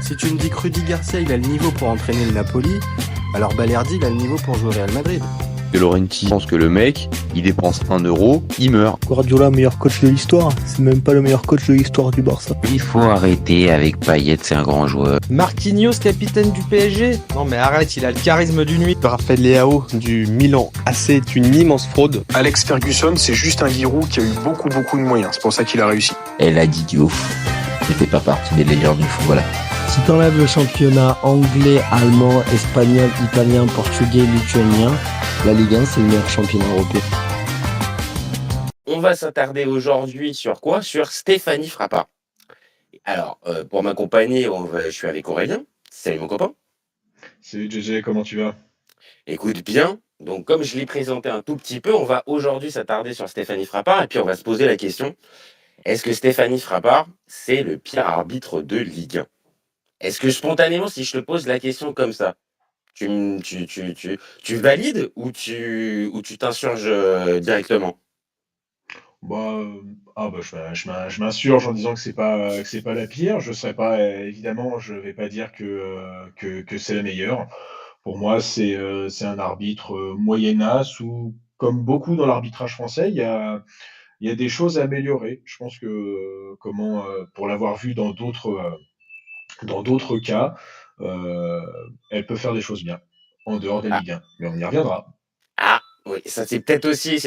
Si tu me dis que Rudy Garcia il a le niveau pour entraîner le Napoli, alors Balerdi il a le niveau pour jouer au Real Madrid. De Laurenti pense que le mec, il dépense 1 euro, il meurt. Guardiola, meilleur coach de l'histoire. C'est même pas le meilleur coach de l'histoire du Barça. Il faut arrêter avec Payet, c'est un grand joueur. Marquinhos, capitaine du PSG? Non mais arrête, il a le charisme d'une nuit. Raphaël Leao du Milan AC est une immense fraude. Alex Ferguson, c'est juste un guirou qui a eu beaucoup de moyens. C'est pour ça qu'il a réussi. Elle a dit Diouf. C'était pas partie des légendes du football. Si t'enlèves le championnat anglais, allemand, espagnol, italien, portugais, lituanien, la Ligue 1 c'est le meilleur championnat européen. On va s'attarder aujourd'hui sur quoi? Sur Stéphanie Frappart. Alors, pour m'accompagner, je suis avec Aurélien. Salut mon copain. Salut JJ, comment tu vas? Écoute bien. Donc, comme je l'ai présenté un tout petit peu, on va aujourd'hui s'attarder sur Stéphanie Frappart et puis on va se poser la question, est-ce que Stéphanie Frappart, c'est le pire arbitre de Ligue 1? Est-ce que spontanément, si je te pose la question comme ça, tu valides ou tu t'insurges directement? Bah, je m'insurge en disant que c'est pas la pire. Je serais pas, évidemment, je vais pas dire que c'est la meilleure. Pour moi, c'est un arbitre moyennasse ou comme beaucoup dans l'arbitrage français, il y a des choses à améliorer. Je pense que pour l'avoir vu dans d'autres cas, euh, elle peut faire des choses bien en dehors des Ah, Ligue 1. Mais on y reviendra. ah, oui, ça c'est peut-être aussi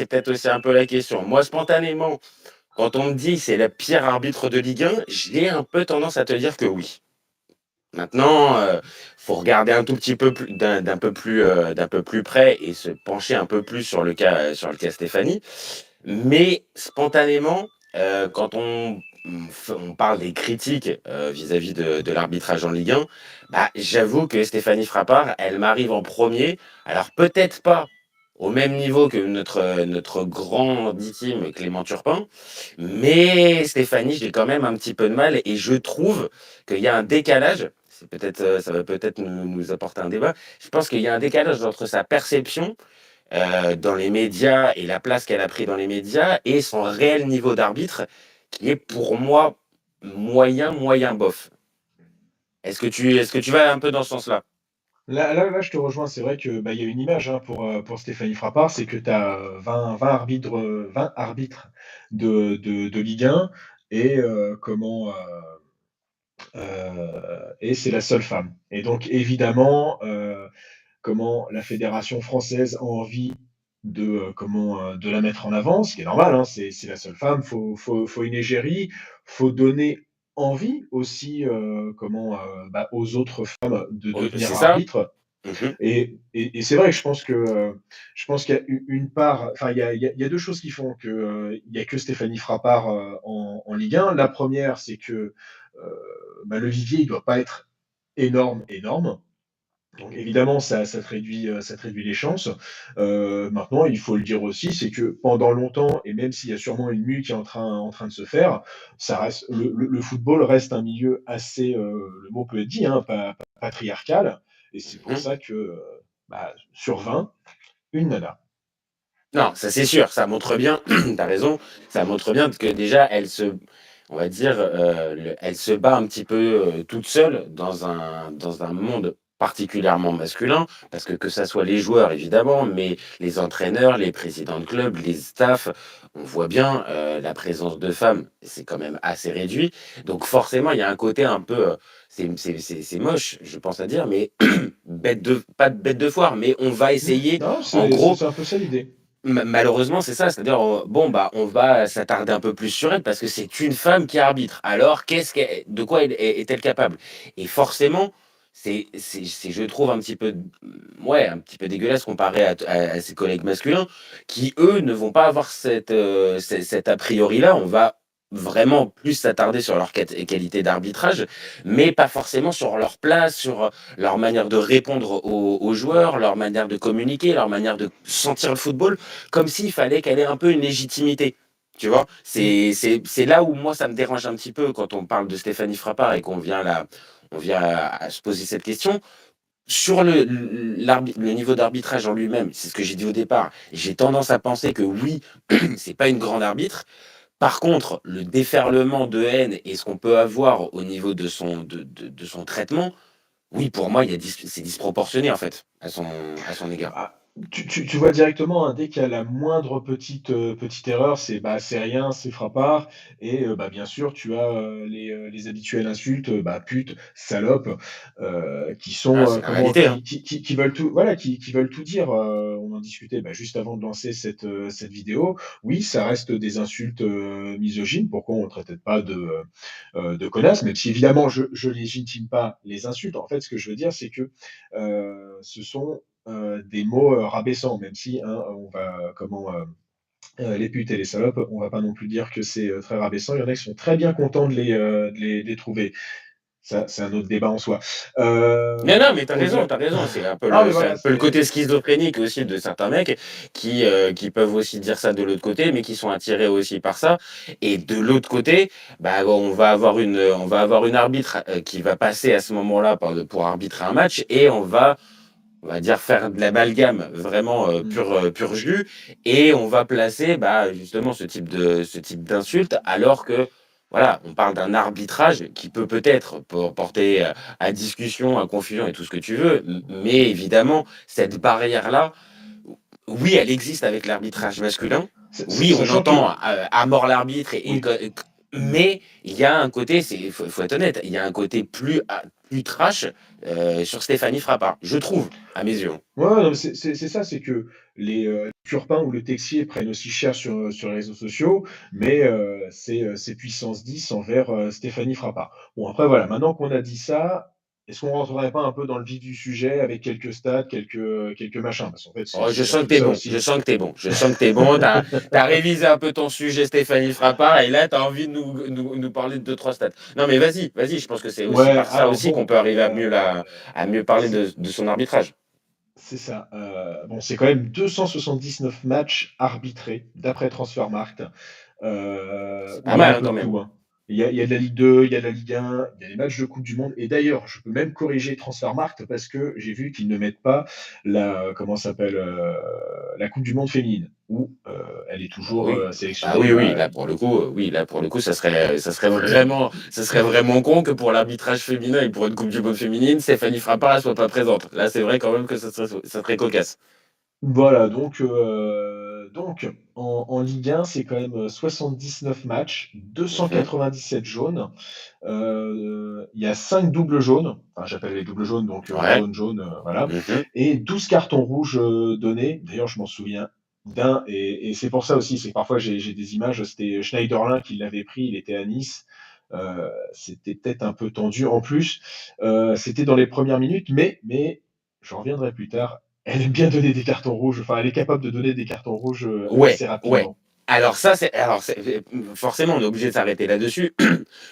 un peu la question. Moi, spontanément, quand on me dit que c'est le pire arbitre de Ligue 1, j'ai un peu tendance à te dire que oui. Maintenant, faut regarder un tout petit peu plus, d'un peu plus près et se pencher un peu plus sur le cas Stéphanie. Mais spontanément, quand on parle des critiques vis-à-vis de l'arbitrage en Ligue 1, bah, j'avoue que Stéphanie Frappart, elle m'arrive en premier. Alors peut-être pas au même niveau que notre grand team Clément Turpin, mais Stéphanie, j'ai quand même un petit peu de mal et je trouve qu'il y a un décalage. C'est peut-être, ça va peut-être nous apporter un débat. Je pense qu'il y a un décalage entre sa perception dans les médias et la place qu'elle a pris dans les médias et son réel niveau d'arbitre qui est pour moi moyen bof. Est-ce que tu vas un peu dans ce sens-là? Là, je te rejoins. C'est vrai que, bah, il y a une image, hein, pour Stéphanie Frappart, c'est que tu as 20 arbitres de Ligue 1 et et c'est la seule femme. Et donc évidemment, la fédération française a envie de la mettre en avant, ce qui est normal, hein, c'est la seule femme, faut une égérie, faut donner envie aussi, bah, aux autres femmes de Oui, devenir c'est ça. arbitres. Mhm. Et c'est vrai que je pense qu'il y a une part, enfin, il y a 2 choses qui font que, il y a que Stéphanie Frappart, en Ligue 1. La première, c'est que, bah, le vivier, il doit pas être énorme. Donc évidemment, ça te réduit les chances. Maintenant, il faut le dire aussi, c'est que pendant longtemps, et même s'il y a sûrement une mue qui est en train de se faire, ça reste le football reste un milieu assez, le mot peut être dit, hein, patriarcal, et c'est pour Mhm. ça que, bah, sur 20, une nana. Non, ça c'est sûr, ça montre bien, t'as raison, ça montre bien que déjà on va dire, elle se bat un petit peu toute seule dans un monde particulièrement masculin, parce que ça soit les joueurs évidemment, mais les entraîneurs, les présidents de clubs, les staffs, on voit bien la présence de femmes, c'est quand même assez réduit. Donc forcément, il y a un côté un peu, c'est moche, je pense à dire, mais pas de bête de foire, mais on va Mmh. essayer, Non, en gros. c'est un peu ça l'idée. Malheureusement, c'est ça. C'est-à-dire, bon, bah, on va s'attarder un peu plus sur elle parce que c'est une femme qui arbitre. Alors, de quoi est-elle capable? Et forcément, je trouve, un petit peu, ouais, un petit peu dégueulasse comparé à ses collègues masculins qui, eux, ne vont pas avoir cet a priori-là. On va vraiment plus s'attarder sur leur qualité d'arbitrage, mais pas forcément sur leur place, sur leur manière de répondre aux joueurs, leur manière de communiquer, leur manière de sentir le football, comme s'il fallait qu'elle ait un peu une légitimité. Tu vois, Mmh. c'est là où moi ça me dérange un petit peu quand on parle de Stéphanie Frappart et on vient à se poser cette question. Sur le niveau d'arbitrage en lui-même, c'est ce que j'ai dit au départ. J'ai tendance à penser que oui, c'est pas une grande arbitre. Par contre, le déferlement de haine et ce qu'on peut avoir au niveau de son traitement, oui, pour moi, c'est disproportionné, en fait, à son égard. Ah, tu vois directement, hein, dès qu'il y a la moindre petite erreur, c'est rien, c'est Frappart et bien sûr, tu as, les habituelles insultes, pute, salope, qui Ah, sont, c'est la comment réalité, hein. qui veulent tout voilà, qui veulent tout dire, on en discutait, juste avant de lancer cette vidéo. Oui, ça reste des insultes, misogynes. Pourquoi on ne traitait pas de connasses? Même si évidemment je légitime pas les insultes. En fait, ce que je veux dire, c'est que, ce sont des mots rabaissants, même si hein, on va les putes et les salopes, on va pas non plus dire que c'est très rabaissant. Il y en a qui sont très bien contents de les trouver. Ça, c'est un autre débat en soi. Non, non, mais t'as Au-delà. raison, t'as raison. Non, mais C'est un voilà, peu le c'est côté schizophrénique aussi de certains mecs qui peuvent aussi dire ça de l'autre côté, mais qui sont attirés aussi par ça. Et de l'autre côté, on va avoir une arbitre qui va passer à ce moment-là pour arbitrer un match et on va dire faire de l'amalgame vraiment pur jus et on va placer justement ce type d'insulte alors que voilà, on parle d'un arbitrage qui peut peut-être porter à discussion, à confusion et tout ce que tu veux, mais évidemment, cette barrière-là, oui, elle existe avec l'arbitrage masculin. Oui, on sachant entend que à mort l'arbitre, oui. mais il y a un côté, faut être honnête, il y a un côté plus trash sur Stéphanie Frappart, je trouve, à mes yeux. Ouais, ouais, non, mais c'est ça, c'est que les, Turpin ou le Texier prennent aussi cher sur les réseaux sociaux, mais c'est puissance 10 envers, Stéphanie Frappart. Bon après voilà, maintenant qu'on a dit ça, est-ce qu'on rentrerait pas un peu dans le vif du sujet avec quelques stats, quelques machins? Parce qu'en fait, Oh, c'est je sens que surtout t'es ça bon, je aussi. sens que t'es bon, je sens que t'es bon. T'as révisé un peu ton sujet Stéphanie Frappart et là t'as envie de nous parler de deux trois stats. Non mais vas-y, je pense que c'est aussi Ouais, par ça alors aussi qu'on bon, peut arriver à mieux parler c'est de son arbitrage. c'est ça, bon, c'est quand même 279 matchs arbitrés d'après Transfermarkt. C'est Où pas il y a mal un hein, peu quand de même. tout, hein. Il y a de la Ligue 2, il y a de la Ligue 1, il y a des matchs de coupe du monde et d'ailleurs, je peux même corriger Transfermarkt parce que j'ai vu qu'ils ne mettent pas comment ça s'appelle? La coupe du monde féminine où, elle est Bah toujours, oui, bah sélectionnée, oui, oui, là pour le coup, ça serait vraiment con que pour l'arbitrage féminin et pour une Coupe du Monde féminine, Stéphanie Frappart elle soit pas présente. Là c'est vrai quand même que ça serait cocasse. voilà, donc en Ligue 1, c'est quand même, 79 matchs, Mhm. 297 jaunes. Il y a 5 doubles jaunes, enfin j'appelle les doubles jaunes, donc Ouais. jaune, jaune, voilà Mhm. et 12 cartons rouges, donnés. D'ailleurs, je m'en souviens d'un et c'est pour ça aussi, c'est que parfois j'ai des images, c'était Schneiderlin qui l'avait pris, il était à Nice, c'était peut-être un peu tendu. En plus, c'était dans les premières minutes, mais j'en reviendrai plus tard, elle aime bien donner des cartons rouges, enfin elle est capable de donner des cartons rouges, Ouais, assez ouais. rapidement. Alors forcément, on est obligé de s'arrêter là-dessus.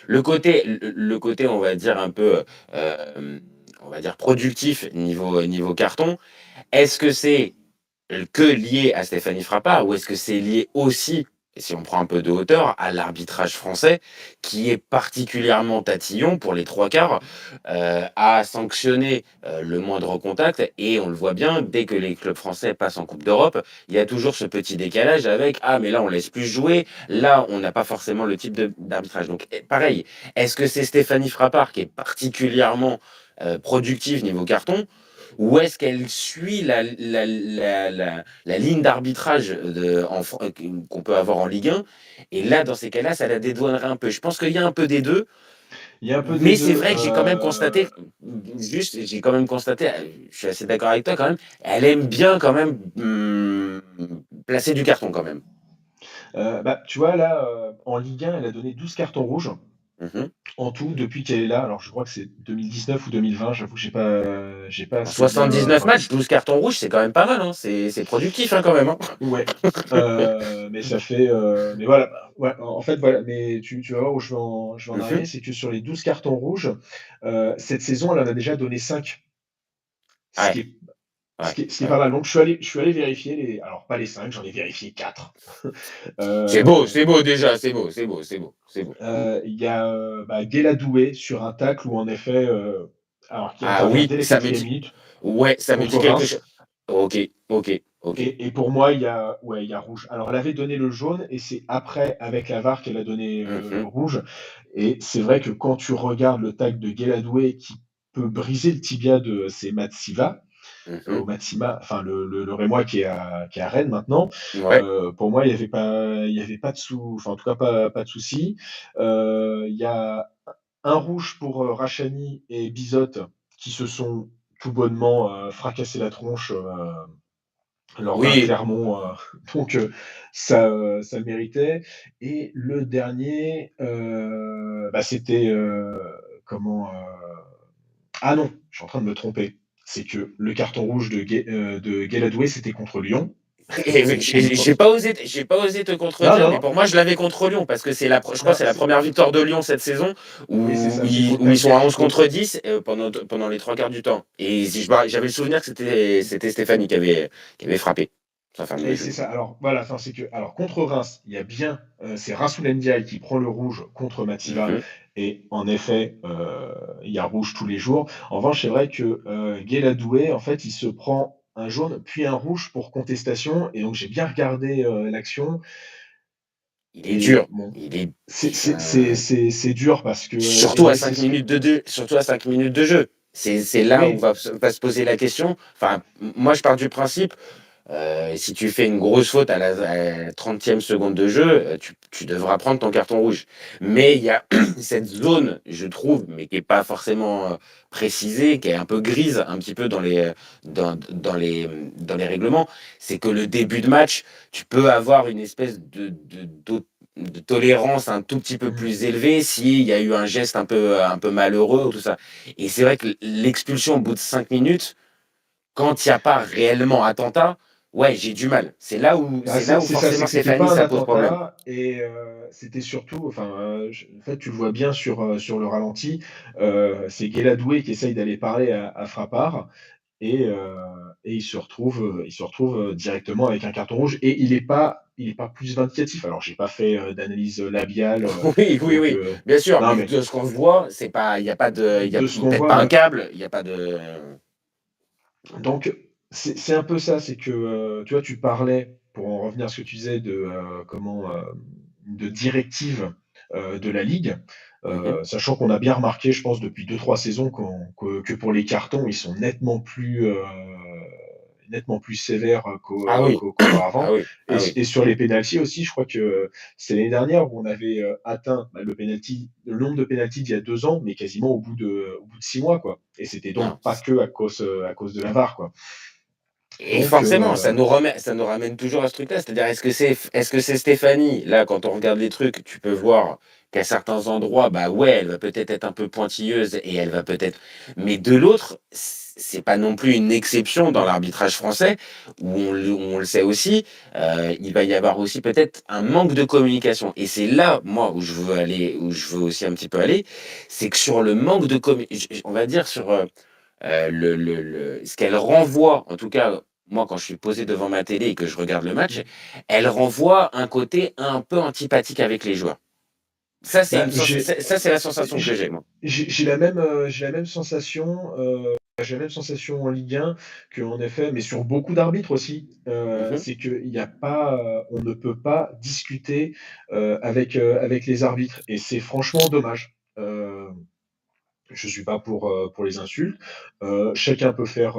Le côté, on va dire un peu, on va dire productif niveau carton. Est-ce que c'est que lié à Stéphanie Frappart ou est-ce que c'est lié aussi, et si on prend un peu de hauteur, à l'arbitrage français qui est particulièrement tatillon pour les trois quarts à sanctionner le moindre contact et on le voit bien, dès que les clubs français passent en Coupe d'Europe, il y a toujours ce petit décalage avec ah mais là on laisse plus jouer, là on n'a pas forcément le type d'arbitrage. Donc pareil, est-ce que c'est Stéphanie Frappart qui est particulièrement productive niveau carton ou est-ce qu'elle suit la ligne d'arbitrage qu'on peut avoir en Ligue 1 et là, dans ces cas-là, ça la dédouanerait un peu. Je pense qu'il y a un peu des deux, Il y a un peu des mais c'est 2. vrai que j'ai quand même constaté, je suis assez d'accord avec toi quand même, elle aime bien quand même placer du carton quand même. Tu vois là, en Ligue 1, elle a donné 12 cartons rouges. Mhm. En tout, depuis qu'elle est là, alors je crois que c'est 2019 ou 2020, j'avoue que j'ai pas En assez bien, 79 matchs, 12 cartons rouges, c'est quand même pas mal, hein. C'est productif hein, quand même, hein. ouais, mais ça fait, mais voilà, ouais, en fait, voilà, mais tu vas voir où je vais en arriver, Mhm. c'est que sur les 12 cartons rouges, cette saison, elle en a déjà donné 5, ce qui Ouais, est ouais, ce qui est ouais. pas mal. Donc je suis allé vérifier alors pas les 5, j'en ai vérifié 4. C'est beau déjà, c'est beau. Il y a, Guella Doué sur un tacle où en effet, alors qui Ah intervient oui, dès les ça me 4e dit, minutes ouais, ça me dit contre quelque chose. Reims. Ok, ok, ok. Et pour moi, il y a rouge. Alors, elle avait donné le jaune et c'est après, avec la VAR, qu'elle a donné le Mhm, rouge. Et c'est vrai que quand tu regardes le tacle de Gueladoué qui peut briser le tibia de c'est Matsiva, mhm. au Matsima, enfin le Rémois qui est à Rennes maintenant. Ouais. Pour moi, il y avait pas de enfin en tout cas pas de souci. Il y a un rouge pour Rachani et Bizotte qui se sont tout bonnement fracassé la tronche lors d'un Oui, Clermont, donc ça le méritait. Et le dernier, bah, c'était, comment, ah non, je suis en train de me tromper. C'est que le carton rouge de Gueladoué, c'était contre Lyon. et mais Il me j'ai pas osé te Non, contredire, non, mais non, pour moi, je l'avais contre Lyon parce que je crois que non, c'est la première victoire de Lyon cette saison oui, c'est ça, c'est où contre ils sont à Dunkerque 11 contre 10 pendant les trois quarts du temps. Et si j'avais le souvenir que c'était Stéphanie qui avait frappé sa femme de et jeu. c'est ça. Alors voilà, enfin, c'est que alors contre Reims, il y a bien, c'est Rassoul Ndiaye qui prend le rouge contre Matsiva Mhm. et en effet, il y a rouge tous les jours. En revanche, c'est vrai que, Gueladoué, en fait, il se prend un jaune, puis un rouge pour contestation et donc j'ai bien regardé, l'action Il est dur. et bon, Il est enfin, c'est dur parce que, surtout à et c'est 5 ce que minutes de jeu, surtout à 5 minutes de jeu. C'est là où oui. va se poser la question. Enfin, moi, je pars du principe. Si tu fais une grosse faute à la 30e seconde de jeu, tu devras prendre ton carton rouge. Mais il y a cette zone, je trouve, mais qui n'est pas forcément précisée, qui est un peu grise, un petit peu dans les règlements, c'est que le début de match, tu peux avoir une espèce de tolérance un tout petit peu Mmh. plus élevée s'il y a eu un geste un peu malheureux ou tout ça. Et c'est vrai que l'expulsion au bout de 5 minutes, quand il n'y a pas réellement attentat, ouais, j'ai du mal. Ah, C'est là où c'est ça, forcément c'est que c'était Stéphanie, pas un ça pose problème. attentat et c'était surtout enfin, je en fait, tu le vois bien sur le ralenti, c'est Gueladoué qui essaye d'aller parler à Frappart et il se retrouve, directement avec un carton rouge et il est pas plus vindicatif. Alors j'ai pas fait, d'analyse labiale, Oui, oui, donc oui, bien sûr, non mais mais de ce qu'on se voit, c'est pas, de ce il qu'on pète pas un voit, câble, il y a pas de. donc c'est un peu ça, c'est que, tu vois, tu parlais, pour en revenir à ce que tu disais de, de directives, de la ligue, Mhm. sachant qu'on a bien remarqué, je pense, depuis 2 3 saisons que pour les cartons, ils sont nettement plus sévères, Ah oui, ah qu'auparavant oui, ah oui. et sur les pénaltys aussi, je crois que c'est l'année dernière où on avait, atteint, bah, le nombre de pénaltys d'il y a 2 ans, mais quasiment au bout de 6 mois, quoi et c'était Non. donc pas que à cause de la VAR, quoi. Et Donc forcément, ça nous ramène toujours à ce truc-là. C'est-à-dire, est-ce que c'est Stéphanie? Là, quand on regarde les trucs, tu peux voir qu'à certains endroits, bah ouais, elle va peut-être être un peu pointilleuse et elle va peut-être. Mais de l'autre, c'est pas non plus une exception dans l'arbitrage français, où on le sait aussi, il va y avoir aussi peut-être un manque de communication. Et c'est là, moi, où je veux aller, où je veux aussi un petit peu aller, c'est que sur le manque de communication, on va dire sur ce qu'elle renvoie, en tout cas, moi, quand je suis posé devant ma télé et que je regarde le match, elle renvoie un côté un peu antipathique avec les joueurs. bah, Ça, c'est la sensation que j'ai, j'ai moi. j'ai la même sensation en Ligue 1 qu'en effet, mais sur beaucoup d'arbitres aussi, Mhm. c'est qu'il y a pas, on ne peut pas discuter, avec les arbitres et c'est franchement dommage. Je suis pas pour les insultes, chacun peut faire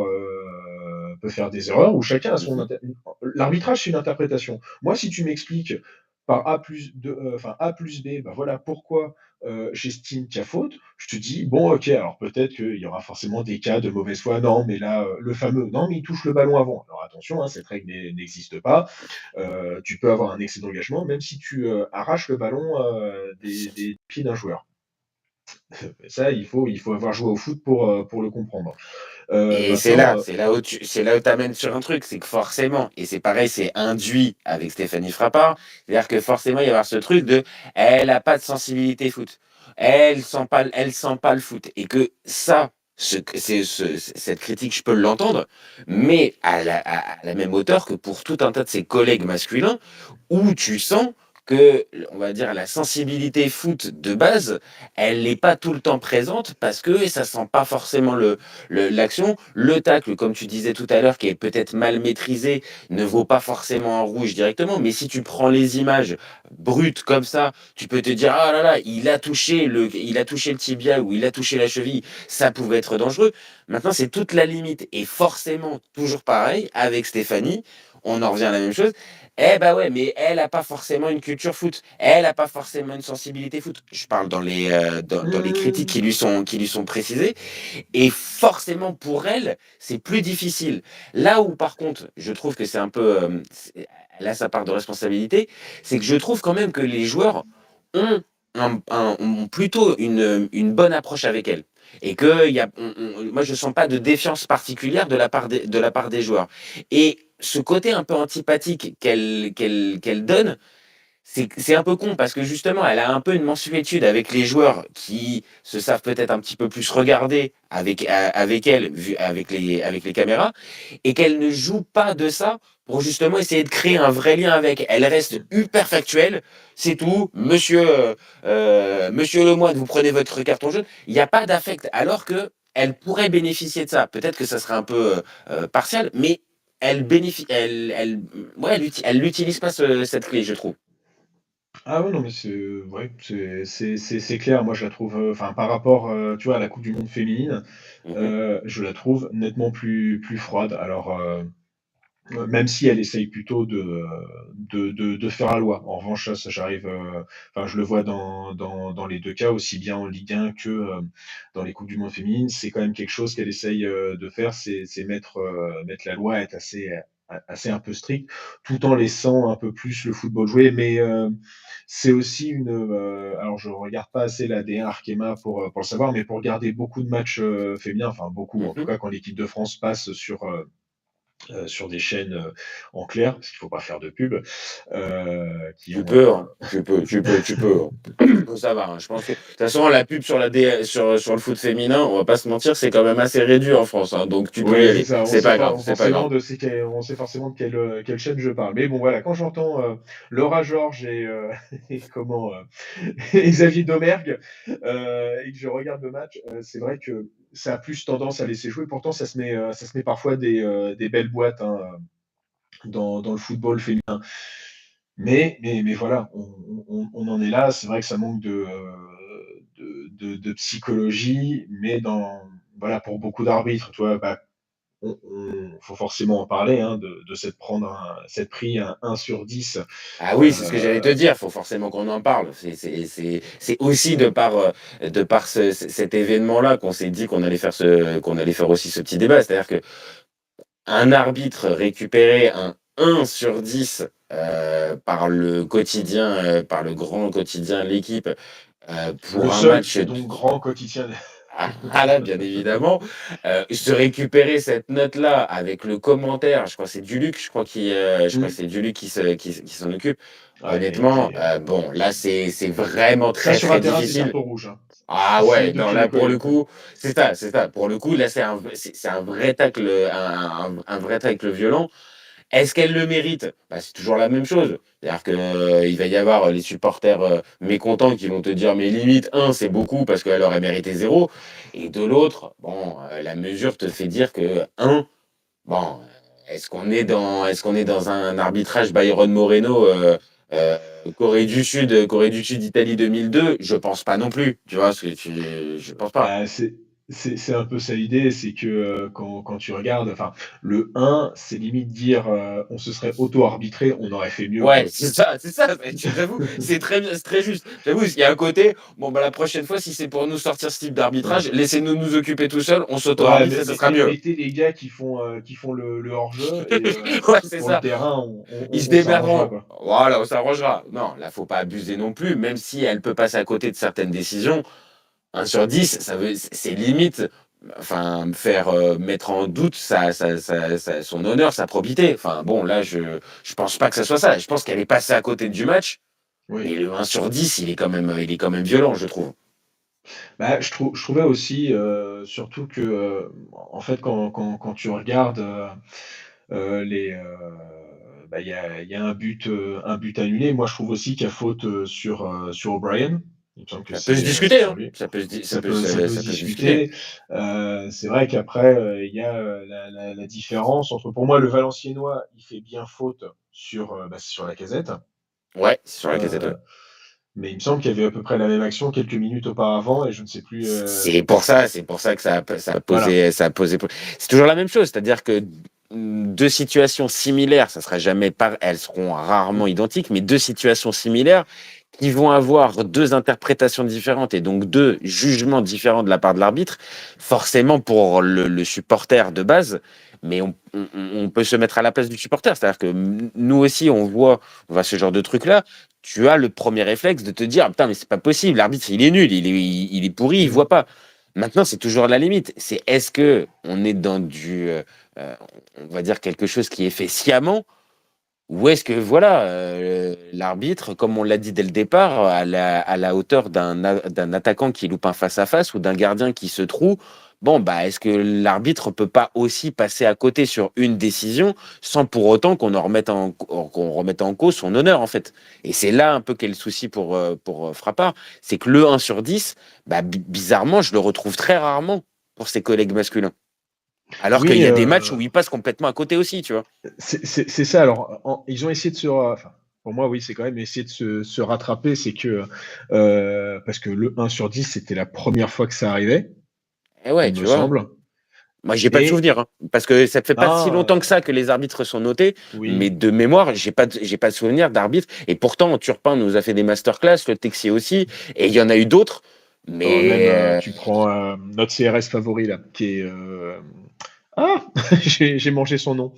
des erreurs ou chacun a son Mhm. l'arbitrage, c'est une interprétation. Moi, si tu m'expliques par A plus B, bah, voilà pourquoi, j'estime qu'il y a faute, je te dis: «Bon, OK, alors peut-être qu'il y aura forcément des cas de mauvaise foi. Non, mais là, le fameux: "Non, mais il touche le ballon avant"». Alors attention, hein, cette règle n'existe pas. Tu peux avoir un excès d'engagement même si tu, arraches le ballon, des pieds d'un joueur. Ça, il faut avoir joué au foot pour le comprendre. Et Maintenant, c'est là où tu amènes sur un truc, c'est que forcément, et c'est pareil, c'est induit avec Stéphanie Frappart, c'est-à-dire que forcément, il va y avoir ce truc de, elle a pas de sensibilité foot, elle sent pas le foot, et que ça, cette critique, je peux l'entendre, mais à la même hauteur que pour tout un tas de ses collègues masculins, où tu sens que, on va dire, la sensibilité foot de base, elle n'est pas tout le temps présente parce que ça sent pas forcément l'action. Le tacle, comme tu disais tout à l'heure, qui est peut-être mal maîtrisé, ne vaut pas forcément un rouge directement. Mais si tu prends les images brutes comme ça, tu peux te dire, ah là là, il a touché le tibia ou il a touché la cheville, ça pouvait être dangereux. Maintenant, c'est toute la limite. Et forcément, toujours pareil, avec Stéphanie, on en revient à la même chose. Eh bah ouais, mais elle a pas forcément une culture foot. Elle a pas forcément une sensibilité foot. Je parle dans les critiques Mmh. qui lui sont précisées. Et forcément, pour elle, c'est plus difficile. Là où, par contre, je trouve que c'est un peu, elle a sa part de responsabilité, c'est que je trouve quand même que les joueurs ont, ont plutôt une bonne approche avec elle. Et que moi, je ne sens pas de défiance particulière de la part des joueurs. Et ce côté un peu antipathique qu'elle donne, c'est un peu con parce que justement, elle a un peu une mansuétude avec les joueurs qui se savent peut-être un petit peu plus regarder avec elle, avec les caméras, et qu'elle ne joue pas de ça pour justement essayer de créer un vrai lien avec. Elle reste hyper factuelle, c'est tout. Monsieur Lemoine, vous prenez votre carton jaune. Il n'y a pas d'affect, alors que elle pourrait bénéficier de ça. Peut-être que ça serait un peu partial, mais elle bénéficie, ouais, elle n'utilise pas cette clé, je trouve. Ah ouais, non, mais c'est ouais, c'est clair. Moi, je la trouve, enfin, par rapport, tu vois, à la coupe du monde féminine, Mhm, je la trouve nettement plus froide. Alors, même si elle essaye plutôt de faire la loi. En revanche, ça j'arrive, enfin, je le vois dans les 2 cas, aussi bien en Ligue 1 que, dans les coupes du monde féminines. C'est quand même quelque chose qu'elle essaye, de faire, c'est mettre la loi, être assez un peu strict, tout en laissant un peu plus le football jouer. Mais, c'est aussi alors je regarde pas assez la D1 Arkema pour le savoir, mais pour regarder beaucoup de matchs, féminins, enfin beaucoup, en tout mhm. cas quand l'équipe de France passe sur des chaînes, en clair, parce qu'il faut pas faire de pub, qui Tu ont, peux, hein. Tu peux, hein. Ça va, hein. Je pense que de toute façon, la pub sur le foot féminin, on va pas se mentir, c'est quand même assez réduit en France, hein, donc tu peux y ouais, c'est aller. ça, C'est pas grave, c'est pas grave. on sait forcément de quelle chaîne je parle. Mais bon, voilà, quand j'entends, Laura Georges et et comment, et Xavier Domergue, et que je regarde le match, c'est vrai que ça a plus tendance à laisser jouer. Pourtant, ça se met parfois des belles boîtes, hein, dans le football féminin. Mais voilà, on en est là. C'est vrai que ça manque de psychologie, mais voilà, pour beaucoup d'arbitres, tu vois, bah, faut forcément en parler, hein, de s'être pris un 1 sur 10. Ah oui, c'est ce que j'allais te dire, faut forcément qu'on en parle. C'est aussi de par cet événement-là qu'on s'est dit qu'on allait faire aussi ce petit débat. C'est-à-dire que un arbitre récupérer un 1 sur 10 par le grand quotidien L'équipe, Le pour un seul match. et donc grand quotidien. Ah là, bien évidemment, se récupérer cette note-là avec le commentaire, je crois que c'est Duluc, je crois que Mmh. c'est Duluc qui s'en occupe. Ah, il Honnêtement, méritait, bon, là, c'est vraiment ça très, sur un très terrain, c'est difficile. carton rouge, hein. Ah Si ouais, de non, tu là, le pour le colles. coup, c'est ça, c'est ça. Pour le coup, là, c'est un vrai tacle, un vrai tacle violent. Est-ce qu'elle le mérite? Bah, c'est toujours la même chose. C'est-à-dire que, il va y avoir les supporters, mécontents qui vont te dire: «Mais limite un c'est beaucoup parce qu'elle aurait mérité zéro. Et de l'autre, bon, la mesure te fait dire que un bon, est-ce qu'on est dans un arbitrage Byron Moreno, heu, Corée du Sud, Italie 2002? Je pense pas non plus, tu vois? Je pense pas. Bah, c'est un peu ça l'idée, c'est que, quand tu regardes, enfin, le 1, c'est limite dire, on se serait auto-arbitré, on aurait fait mieux, Ouais, quoi. c'est ça, j'avoue, c'est très juste. J'avoue, il y a un côté, bon, bah, la prochaine fois, si c'est pour nous sortir ce type Ouais. d'arbitrage, laissez-nous nous occuper tout seuls, on Ouais, s'auto-arbitre et ça sera mieux. mettez les gars qui font le hors-jeu et Ouais, c'est pour le ça. terrain, Ils se on s'arrangera, démerderont. quoi. Voilà, on s'arrangera. Non, là, faut pas abuser non plus, même si elle peut passer à côté de certaines décisions. 1 sur 10, c'est limite, enfin, me faire mettre en doute son honneur, sa probité. Enfin, bon, là, je pense pas que ce soit ça. Je pense qu'elle est passée à côté du match, mais Oui. le 1 sur 10, il est quand même violent, je trouve. Bah, je trouvais aussi, surtout que, en fait, quand tu regardes, les, il y a un but annulé. Moi, je trouve aussi qu'il y a faute sur O'Brien. Il me semble que Ça peut se c'est discuter, sur hein. lui. Ça peut se, Ça peut se discuter. discuter. C'est vrai qu'après, il y a la différence entre, pour moi, le Valenciennois, il fait bien faute sur Lacazette. Ouais, c'est sur la casette. Euh, mais il me semble qu'il y avait à peu près la même action quelques minutes auparavant et je ne sais plus. C'est pour ça que ça a posé. C'est toujours la même chose, c'est-à-dire que deux situations similaires, elles seront rarement identiques, mais deux situations similaires qui vont avoir deux interprétations différentes et donc deux jugements différents de la part de l'arbitre, forcément pour le supporter de base. Mais on peut se mettre à la place du supporter, c'est-à-dire que nous aussi on voit ce genre de truc-là. Tu as le premier réflexe de te dire putain mais c'est pas possible, l'arbitre il est nul, il est pourri, il voit pas. Maintenant c'est toujours la limite, c'est est-ce que on est dans on va dire quelque chose qui est fait sciemment, ou est-ce que l'arbitre, comme on l'a dit dès le départ, à la hauteur d'un attaquant qui loupe un face-à-face ou d'un gardien qui se trouve, bon bah est-ce que l'arbitre peut pas aussi passer à côté sur une décision sans pour autant qu'on remette en cause son honneur en fait. Et c'est là un peu qu'est le souci pour Frappard, c'est que le 1 sur 10, bizarrement, je le retrouve très rarement pour ses collègues masculins. Alors Oui, qu'il y a des matchs où il passe complètement à côté aussi, tu vois. c'est ça. Alors, ils ont essayé de enfin, pour moi, oui, c'est quand même essayer de se rattraper. C'est que, parce que le 1 sur 10, c'était la première fois que ça arrivait, Et ouais, il tu me vois. semble. Moi, j'ai pas de Et, souvenir, hein, parce que ça fait pas si ah, longtemps que ça que les arbitres sont notés, mais oui. de mémoire, j'ai pas de souvenir d'arbitre. Et pourtant, Turpin nous a fait des masterclass, le Texier aussi, et il y en a eu d'autres. Mais Même, tu prends notre CRS favori, là, qui est. Ah, j'ai mangé son nom.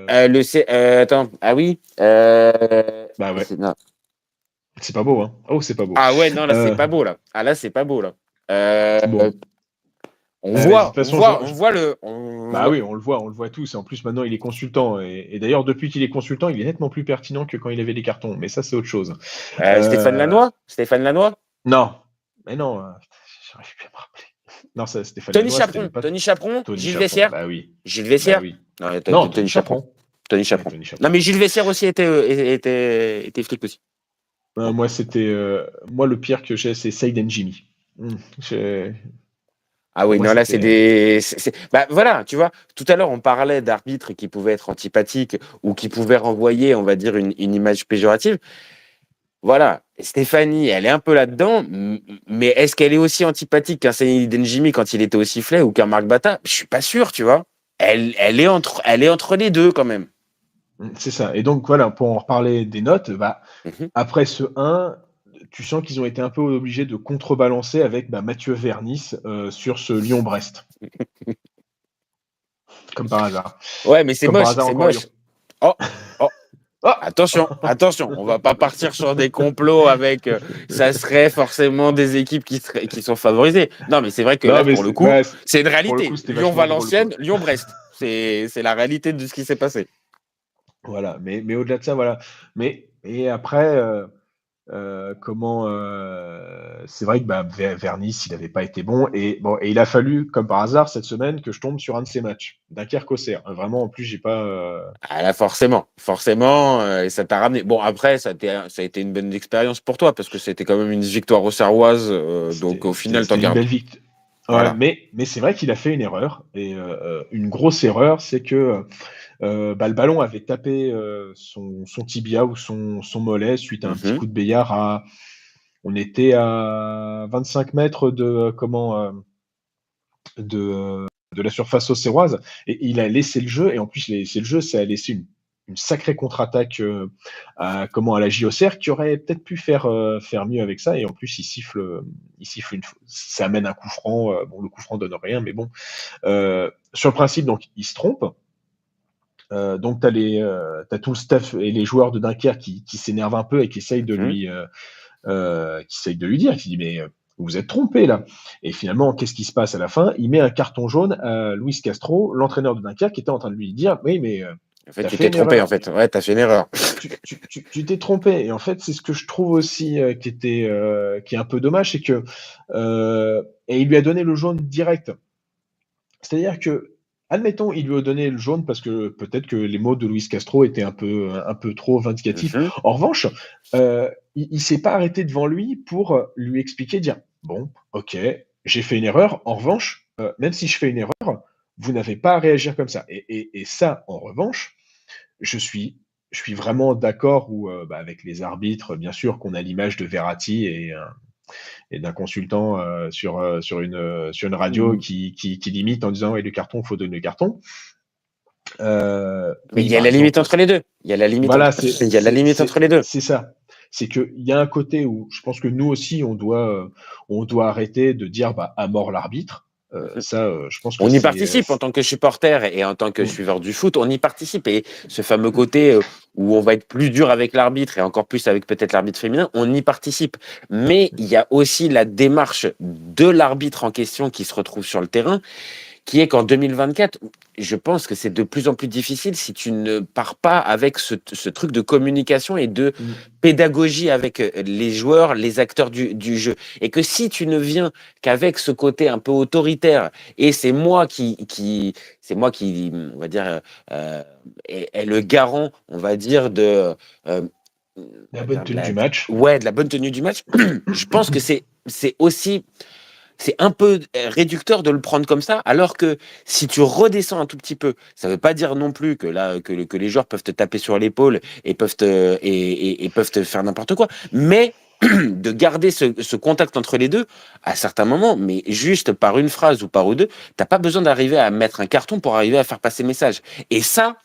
attends, ah oui, Bah ouais, non. c'est pas beau, hein. Oh, c'est pas beau. Ah ouais, non, là c'est Euh, pas beau là. Ah là c'est pas beau là. bon, On de voit, toute façon, on voit le. bah oui, on le voit tous. Et en plus, maintenant, il est consultant. Et d'ailleurs, depuis qu'il est consultant, il est nettement plus pertinent que quand il avait les cartons. Mais ça, c'est autre chose. Stéphane Lannoy. Non, mais non, j'arrive plus à me rappeler. Non, ça, Stéphane Tony Lannoy, c'était Chaperon. pas Tony Chaperon. Tony Gilles Chaperon. Vessière. Bah oui, Gilles bah Vessière. oui. Non, Non, Tony Chaperon. Tony Chaperon. Tony Chaperon. Non, mais Gilles Vessière aussi était flic aussi. Moi, moi, le pire que j'ai, c'est Seiden Jimmy. Ah oui, Moi, non, là, c'est c'était- Bah voilà, tu vois, tout à l'heure, on parlait d'arbitres qui pouvaient être antipathiques ou qui pouvaient renvoyer, on va dire, une image péjorative. Voilà, Stéphanie, elle est un peu là-dedans, mais est-ce qu'elle est aussi antipathique qu'un Seydine Jimmy quand il était au sifflet ou qu'un Marc Bata? Je suis pas sûr, tu vois. Elle est entre les deux quand même. C'est ça. Et donc, voilà, pour en reparler des notes, Mhm. après ce 1, tu sens qu'ils ont été un peu obligés de contrebalancer avec Mathieu Vernis sur ce Lyon-Brest. Comme par hasard. Ouais, mais c'est Comme par moche, hasard, c'est encore moche. Lyon. Oh, oh. Ah Attention, on va pas partir sur des complots avec ça serait forcément des équipes qui sont favorisées. Non, mais c'est vrai que Non, là, mais pour le coup, c'est une pour le réalité. coup, c'était vachement Lyon-Valenciennes, drôle, Lyon-Brest. C'est la réalité de ce qui s'est passé. voilà. Mais au-delà de ça, voilà. Et après, c'est vrai que Vernis, il n'avait pas été bon. Et il a fallu, comme par hasard, cette semaine, que je tombe sur un de ces matchs. Dunkerque-Auxerre. Vraiment, en plus, j'ai pas. Ah là, forcément, et ça t'a ramené. Bon, après, ça a été une bonne expérience pour toi parce que c'était quand même une victoire auxerroise. Donc, au final, c'était t'en une gardes. belle victoire. Voilà. Ouais, mais c'est vrai qu'il a fait une erreur. Et une grosse erreur, c'est que le ballon avait tapé son tibia ou son mollet suite à un petit Mhm. coup de Béillard. On était à 25 mètres de la surface auxerroise et il a laissé le jeu. Et en plus, il a laissé le jeu, ça a laissé une sacrée contre-attaque à la JOCR qui aurait peut-être pu faire mieux avec ça. Et en plus, il siffle ça amène un coup franc. Le coup franc donne rien, mais bon. Sur le principe, donc, il se trompe. Donc, t'as tout le staff et les joueurs de Dunkerque qui s'énervent un peu et qui essayent de lui dire, qui dit mais vous vous êtes trompé là. Et finalement, qu'est-ce qui se passe à la fin? Il met un carton jaune à Luis Castro, l'entraîneur de Dunkerque, qui était en train de lui dire oui, mais En fait, t'as tu fait t'es une trompé, erreur. en fait. Ouais, t'as fait une erreur. Tu t'es trompé. Et en fait, c'est ce que je trouve aussi qui est un peu dommage, c'est que et il lui a donné le jaune direct. C'est-à-dire que admettons, il lui a donné le jaune parce que peut-être que les mots de Luis Castro étaient un peu trop vindicatifs. Mhm. En revanche, il s'est pas arrêté devant lui pour lui expliquer, dire: «Bon, OK, j'ai fait une erreur. En revanche, même si je fais une erreur, vous n'avez pas à réagir comme ça» et ça, en revanche, je suis je suis vraiment d'accord ou avec les arbitres, bien sûr, qu'on a l'image de Verratti et d'un consultant, sur une radio Mmh. qui limite en disant: «Ouais, le carton, faut donner le carton». Mais il Oui, y a par la limite exemple, entre les deux. Il y a la limite voilà, entre, il y a la limite entre les deux. c'est ça. C'est qu'il y a un côté où je pense que nous aussi, on doit arrêter de dire: «Bah, à mort l'arbitre». Ça, je pense que On y c'est, participe en tant que supporter et en tant que mmh, suiveur du foot, on y participe. Et ce fameux côté où on va être plus dur avec l'arbitre et encore plus avec peut-être l'arbitre féminin, on y participe. Mais il y a aussi la démarche de l'arbitre en question qui se retrouve sur le terrain, qui est qu'en 2024, je pense que c'est de plus en plus difficile si tu ne pars pas avec ce truc de communication et de mmh, pédagogie avec les joueurs, les acteurs du jeu. Et que si tu ne viens qu'avec ce côté un peu autoritaire, et c'est moi qui, on va dire, est le garant, on va dire, euh, on la va bonne dire tenue du match. ouais, de la bonne tenue du match, je pense que c'est aussi c'est un peu réducteur de le prendre comme ça, alors que si tu redescends un tout petit peu, ça ne veut pas dire non plus que là que les joueurs peuvent te taper sur l'épaule et et peuvent te faire n'importe quoi, mais de garder ce contact entre les deux à certains moments, mais juste par une phrase ou par ou deux, t'as pas besoin d'arriver à mettre un carton pour arriver à faire passer le message. Et ça,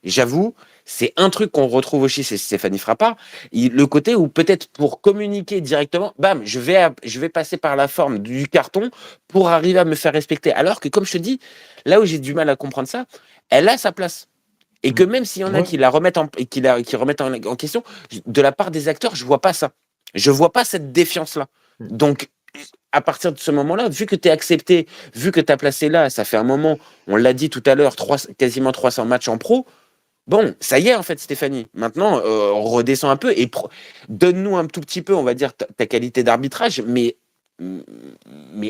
j'avoue, c'est un truc qu'on retrouve aussi chez Stéphanie Frappart, le côté où peut-être pour communiquer directement, bam, je vais passer par la forme du carton pour arriver à me faire respecter. Alors que, comme je te dis, là où j'ai du mal à comprendre ça, elle a sa place. Et que même s'il y en a Ouais. qui la remettent qui remettent en question, de la part des acteurs, je vois pas ça. Je vois pas cette défiance-là. Donc, à partir de ce moment-là, vu que tu es accepté, vu que tu as placé là, ça fait un moment, on l'a dit tout à l'heure, quasiment 300 matchs en pro. Bon, ça y est, en fait, Stéphanie. Maintenant, on redescend un peu et donne-nous un tout petit peu, on va dire, ta qualité d'arbitrage, mais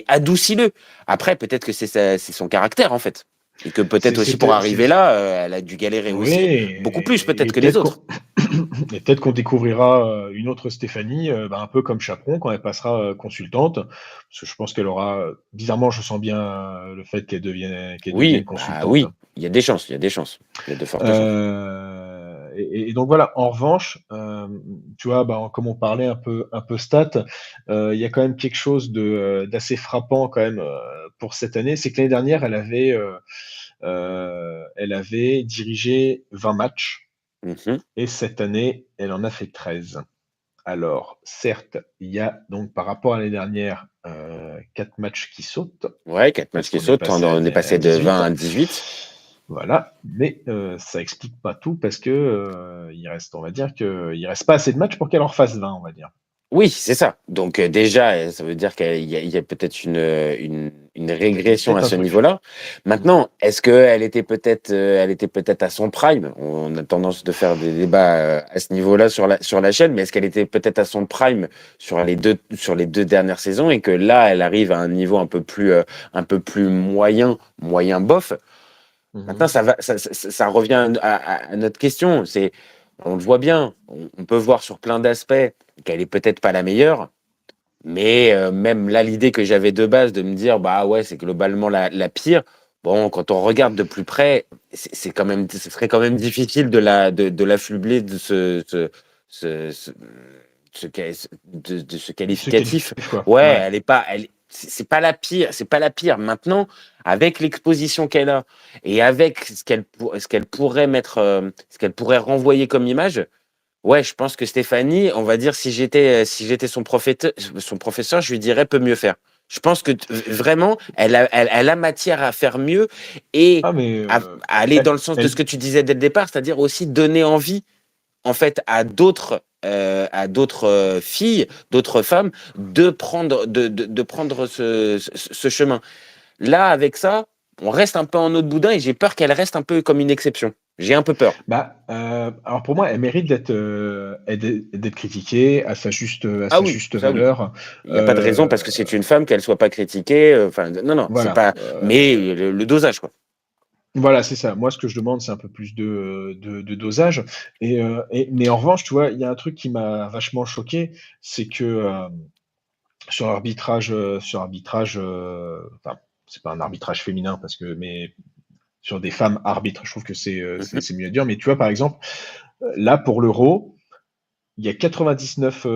adoucis-le. Après, peut-être que c'est son caractère, en fait. Et que peut-être C'est aussi pour peut-être arriver là, elle a dû galérer oui aussi, beaucoup plus peut-être que les peut-être autres. et peut-être qu'on découvrira, une autre Stéphanie, un peu comme Chaperon quand elle passera, consultante. Parce que je pense qu'elle aura, bizarrement, je sens bien, le fait qu'elle devienne Oui, bah consultante. oui, il y a des chances, il y a des chances. Il y a de fortes chances. Et donc voilà, en revanche, tu vois, comme on parlait un peu stats, il y a quand même quelque chose d'assez frappant quand même, pour cette année. C'est que l'année dernière, elle avait dirigé 20 matchs Mhm. et cette année, elle en a fait 13. Alors certes, il y a donc par rapport à l'année dernière, 4 matchs qui sautent Ouais, 4 matchs parce qui qu'on est sautent, passé on est à passé de 18. 20 à 18. Voilà, mais ça explique pas tout parce que, il reste on va dire qu'il reste pas assez de matchs pour qu'elle en refasse 20, on va dire. Oui, c'est ça. Donc déjà, ça veut dire qu'il y a peut-être une régression à Peut-être un ce truc. niveau-là. Maintenant, est-ce qu'elle était elle était peut-être à son prime? On a tendance de faire des débats à ce niveau-là sur la chaîne, mais est-ce qu'elle était peut-être à son prime sur sur les deux dernières saisons et que là, elle arrive à un niveau un peu plus moyen bof? Maintenant, ça revient à notre question. On le voit bien, on peut voir sur plein d'aspects qu'elle est peut-être pas la meilleure, mais même là, l'idée que j'avais de base de me dire, bah ouais, c'est globalement la pire. Bon, quand on regarde de plus près, c'est quand même, ce serait quand même difficile de l'affubler de de ce Ce qualificatif. qualificatif quoi. Ouais, Ouais. elle est pas, c'est pas la pire, c'est pas la pire. Maintenant, avec l'exposition qu'elle a et avec ce qu'elle pourrait mettre, ce qu'elle pourrait renvoyer comme image, ouais, je pense que Stéphanie, on va dire, si j'étais son professeur, je lui dirais peut mieux faire. Je pense que vraiment, elle a matière à faire mieux et Ah mais, à aller dans le sens de ce elle que tu disais dès le départ, c'est-à-dire aussi donner envie en fait à d'autres filles, d'autres femmes de prendre ce chemin. Là, avec ça, on reste un peu en eau de boudin et j'ai peur qu'elle reste un peu comme une exception. J'ai un peu peur. alors pour moi, elle mérite d'être critiquée à sa Ah oui, juste ça oui. valeur. Il n'y a pas de raison parce que c'est une femme qu'elle soit pas critiquée. Enfin, non, non, c'est Voilà, pas. Mais le dosage, quoi. Voilà, c'est ça. Moi, ce que je demande, c'est un peu plus de dosage. Mais en revanche, tu vois, il y a un truc qui m'a vachement choqué, c'est que enfin, c'est pas un arbitrage féminin mais sur des femmes arbitres, je trouve que c'est mieux à dire. Mais tu vois, par exemple, là, pour l'Euro, il y a 99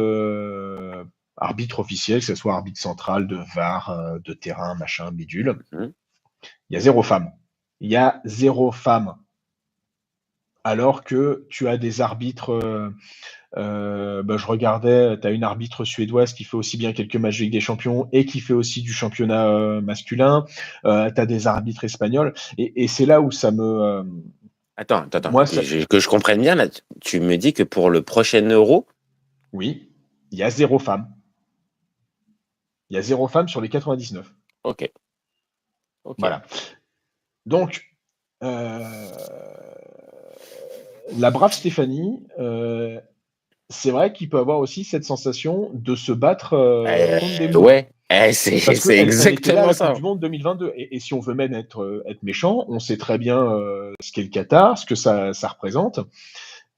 arbitres officiels, que ce soit arbitre central, de VAR, de terrain, machin, bidule. Mhm. Il y a 0 femme. Il y a 0 femme. Alors que tu as des arbitres, je regardais, tu as une arbitre suédoise qui fait aussi bien quelques matchs de Ligue des Champions et qui fait aussi du championnat masculin. Tu as des arbitres espagnols. Et c'est là où ça me. Attends. Moi, ça. Que je comprenne bien, là, tu me dis que pour le prochain Euro, Oui, il y a 0 femme. Il y a 0 femme sur les 99. ok. Voilà. Donc, la brave Stéphanie, c'est vrai qu'il peut avoir aussi cette sensation de se battre contre des moules. Ouais, Parce c'est qu'elle était là à exactement la ça. Coupe du Monde 2022. Et si on veut même être méchant, on sait très bien ce qu'est le Qatar, ce que ça représente.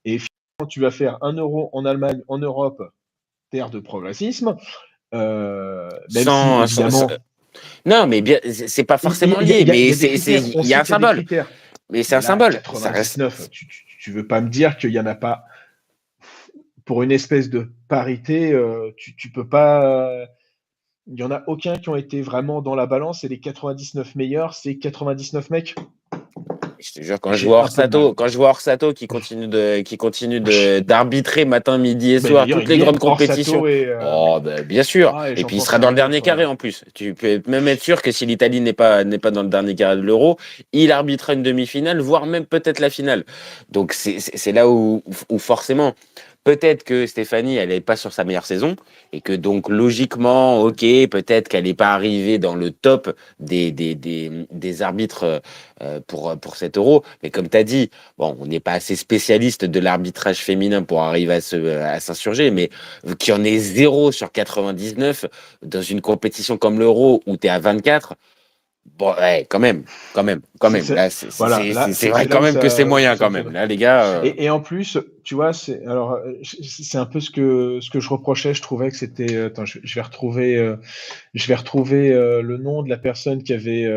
Et finalement, tu vas faire 1 euro en Allemagne, en Europe, terre de progressisme, même si, évidemment. Non, mais bien, c'est pas forcément lié, mais il y a un symbole. Mais c'est un symbole. 99, tu veux pas me dire qu'il y en a pas. Pour une espèce de parité, tu peux pas. Il y en a aucun qui ont été vraiment dans la balance et les 99 meilleurs, c'est 99 mecs. Je te jure, quand je vois Orsato qui continue d'arbitrer matin, midi et soir toutes les grandes compétitions. Bien sûr. Et puis il sera dans le dernier carré en plus. Tu peux même être sûr que si l'Italie n'est pas dans le dernier carré de l'Euro, il arbitrera une demi-finale, voire même peut-être la finale. Donc c'est là où forcément. Peut-être que Stéphanie, elle n'est pas sur sa meilleure saison et que donc logiquement, ok, peut-être qu'elle n'est pas arrivée dans le top des arbitres pour cet Euro. Mais comme tu as dit, bon, on n'est pas assez spécialiste de l'arbitrage féminin pour arriver à s'insurger, mais qu'il y en ait 0 sur 99 dans une compétition comme l'Euro où tu es à 24. Bon, ouais, quand même. Là, c'est vrai quand même que c'est moyen quand même. Là, les gars. Et en plus, tu vois, c'est un peu ce que je reprochais. Je trouvais que c'était. Attends, je vais retrouver le nom de la personne qui avait.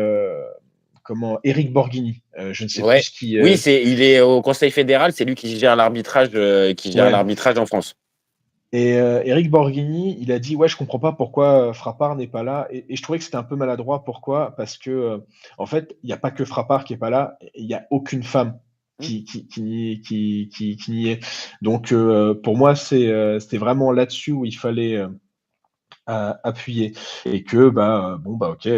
Éric Borghini. Je ne sais plus qui. Oui, il est au Conseil fédéral. C'est lui qui gère l'arbitrage, l'arbitrage en France. Et Éric Borghini, il a dit je comprends pas pourquoi Frappard n'est pas là. Et je trouvais que c'était un peu maladroit. Pourquoi? Parce que en fait, il n'y a pas que Frappard qui est pas là. Il n'y a aucune femme qui n'y est. Donc pour moi, c'était vraiment là-dessus où il fallait appuyer. Et que ok.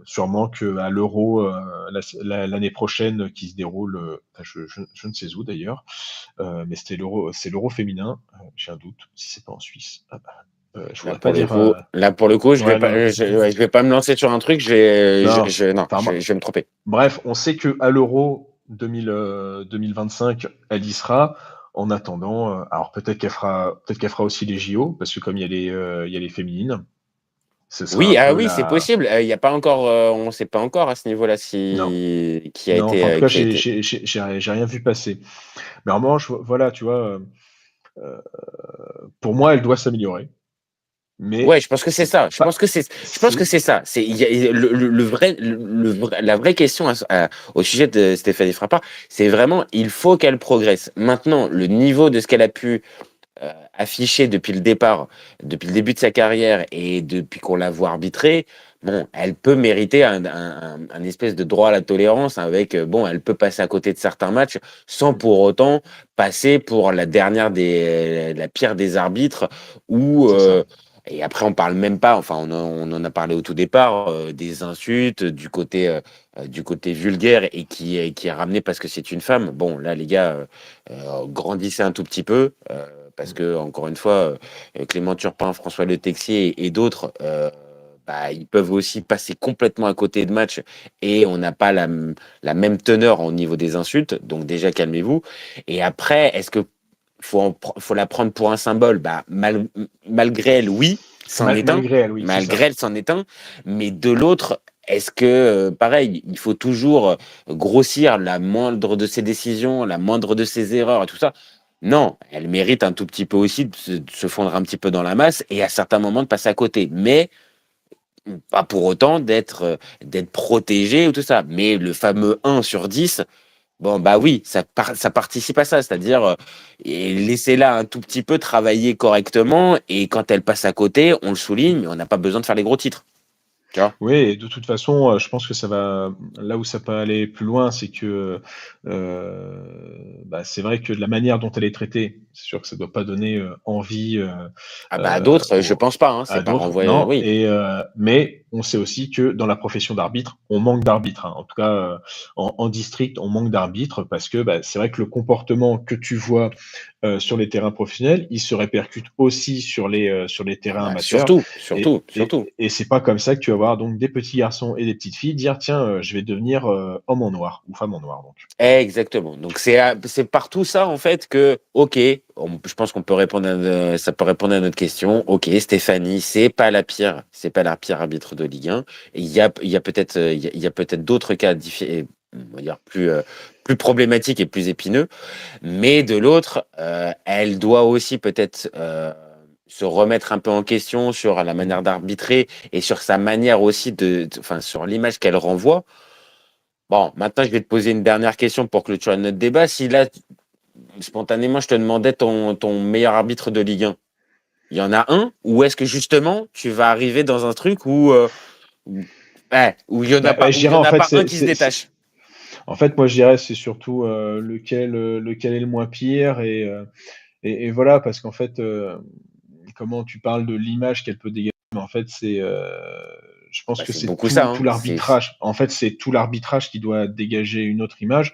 Sûrement qu'à l'Euro l'année prochaine qui se déroule, je ne sais où d'ailleurs, mais c'est l'Euro féminin. J'ai un doute si c'est pas en Suisse. Je voudrais pas dire. Là pour le coup, je vais pas me lancer sur un truc. Je vais me tromper. Bref, on sait que à l'Euro 2025, elle y sera. En attendant, alors peut-être qu'elle fera aussi les JO parce que comme il y a les féminines. Oui, c'est possible. Il y a pas encore, on ne sait pas encore à ce niveau-là qui a été. En tout cas, j'ai rien vu passer. Mais en revanche, voilà, tu vois, pour moi, elle doit s'améliorer. Mais ouais, je pense que c'est ça. Je pense que c'est ça. C'est la vraie question au sujet de Stéphanie Frappard, c'est vraiment il faut qu'elle progresse. Maintenant, le niveau de ce qu'elle a pu affiché depuis le début de sa carrière et depuis qu'on la voit arbitrer, bon, elle peut mériter un espèce de droit à la tolérance avec, elle peut passer à côté de certains matchs sans pour autant passer pour la pire des arbitres ou et après on parle même pas, enfin on en a parlé au tout départ des insultes du côté vulgaire et qui est ramené parce que c'est une femme. Bon là les gars grandissez un tout petit peu. Parce que, encore une fois, Clément Turpin, François Le Texier et d'autres, ils peuvent aussi passer complètement à côté de matchs et on n'a pas la même teneur au niveau des insultes. Donc déjà, calmez-vous. Et après, est-ce que faut la prendre pour un symbole? Malgré elle, oui. Malgré elle, c'en est un. Mais de l'autre, est-ce que, pareil, il faut toujours grossir la moindre de ses décisions, la moindre de ses erreurs et tout ça? Non, elle mérite un tout petit peu aussi de se fondre un petit peu dans la masse et à certains moments de passer à côté. Mais pas pour autant d'être protégée ou tout ça. Mais le fameux 1 sur 10, bon, bah oui, ça participe à ça. C'est-à-dire, et laissez-la un tout petit peu travailler correctement et quand elle passe à côté, on le souligne, mais on n'a pas besoin de faire les gros titres. Tu vois? Oui, et de toute façon, je pense que ça va là où ça peut aller plus loin, c'est que, c'est vrai que de la manière dont elle est traitée, c'est sûr que ça doit pas donner, envie, Ah bah, à d'autres, je aux pense pas, hein, à c'est pas d'autres, renvoyé, non, oui. mais on sait aussi que dans la profession d'arbitre, on manque d'arbitres, hein. En tout cas, en district, on manque d'arbitres parce que, c'est vrai que le comportement que tu vois, sur les terrains professionnels, il se répercute aussi sur les Ah terrains bah, amateurs. surtout, Et surtout, surtout. c'est pas comme ça que tu vas voir donc des petits garçons et des petites filles dire: «Tiens, je vais devenir, homme en noir ou femme en noir», donc. Exactement. Donc c'est par tout ça en fait que, OK, je pense qu'on peut répondre ça peut répondre à notre question. OK, Stéphanie, c'est pas la pire arbitre de Ligue 1. Et il y a peut-être il y a peut-être d'autres cas on va dire plus problématiques et plus épineux. Mais de l'autre, elle doit aussi peut-être se remettre un peu en question sur la manière d'arbitrer et sur sa manière aussi enfin, sur l'image qu'elle renvoie. Bon, maintenant, je vais te poser une dernière question pour clôturer notre débat. Si là, spontanément, je te demandais ton meilleur arbitre de Ligue 1, il y en a un? Ou est-ce que justement, tu vas arriver dans un truc où il n'y en a pas, Je où il y dirais en en a fait, pas un qui se détache? en fait, moi je dirais c'est surtout, lequel est le moins pire et voilà parce qu'en fait, comment tu parles de l'image qu'elle peut dégager, mais en fait je pense Bah, que c'est c'est beaucoup ça, tout hein. l'arbitrage. En fait, c'est tout l'arbitrage qui doit dégager une autre image.